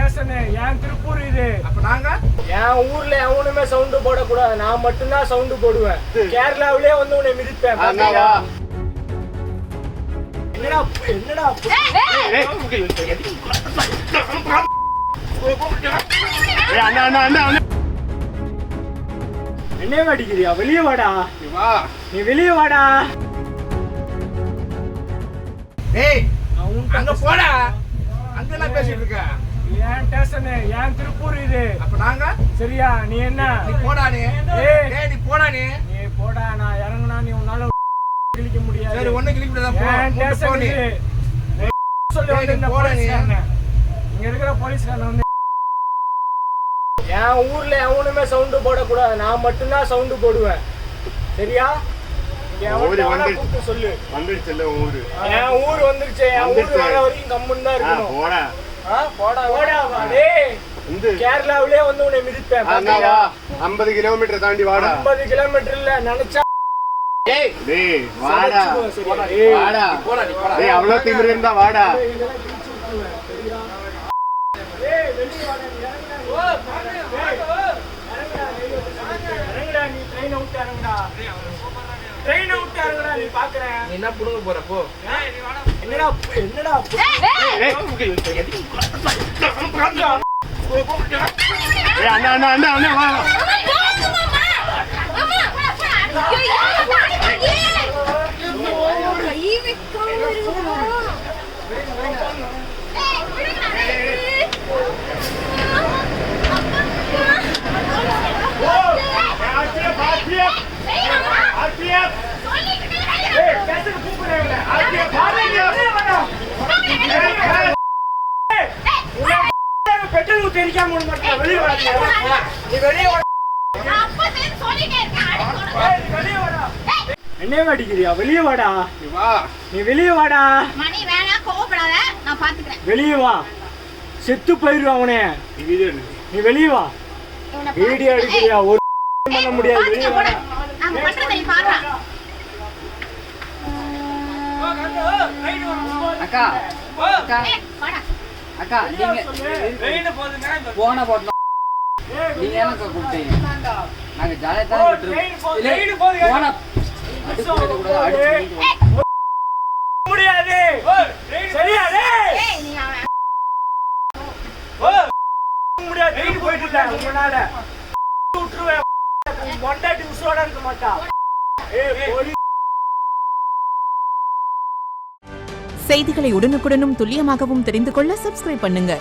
Station என் திருப்பூர் இது. அப்ப நாங்க என் ஊர்ல எவனுமே சவுண்ட் போடக்கூடாது, நான் மட்டும்தான் சவுண்ட் போடுவேன். கேரளாவிலே வந்து உன்னை மிதிப்பேன். என்னடா என்னடா என்ன அடிக்கிறியா? வெளியே வாடா, நீ வெளியே வாடா. ஏய் அங்க போடா, அங்க என்ன பேசிட்டு இருக்க? என் ஸ்டேஷன் என் திருப்பூர் இது. அப்ப நாங்க சரியா? நீ என்ன நீ போடா, நீ ஏய் நீ போடா, நீ போடா. நான் இறங்குனா நீ உன்னால கிழிக்க முடியாது. சரி ஒண்ணு கிளிக் விடதா போ. என் ஸ்டேஷன் இது. சொல்லி வந்து இந்த போலீஸ்காரன், இங்க இருக்கிற போலீஸ்காரன் வந்து என் ஊர்ல எவனுமே சவுண்ட் போடக்கூடாது, நான் மட்டும்தான் சவுண்ட் போடுவேன். சரியா? சொல்லு வந்துருச்சு ஊரு. என் ஊர் வந்துருச்சு. என் ஊர் வர வரைக்கும் கம்முன்னு தான் இருக்கணும். கேரளாவிலே வந்து உன்னை மிதிப்பேன். 50 கிலோமீட்டர் தாண்டி வாடா. 50 கிலோமீட்டர் இல்ல, நினைச்சா வாடா அவ்வளவு திமிரு இருந்தா வாடா. என்ன புடுங்க போறப்போ என்னடா என்னடா அண்ணா அண்ணா அண்ணா வா. பெட்ரோல் ஊத்தி அடிக்காம வெளியே வா. நீ வெளியே வா. என்ன அடிக்கிறியா? வெளியே வாடா, நீ வெளியே வாடா. வெளியே வா, செத்து போயிருவா அவனே. நீ வெளியே வா. வீடியோ எடுக்கிறியா? ஒரு பண்ண முடியாது. வெளியே வாடா. அக்கா அக்கா நீங்க போன போட்டோம். நீங்க எனக்கு கூப்பிட்டீங்க, நாங்க ஜாலியா தான் போன முடியாது. சரியா? முடியாது. போயிட்டு உங்களால விட்டுருவேன். பொண்டாட்டி உசுரோட இருக்க மாட்டா. செய்திகளை உடனுக்குடனும் துல்லியமாகவும் தெரிந்து கொள்ள சப்ஸ்கிரைப் பண்ணுங்க.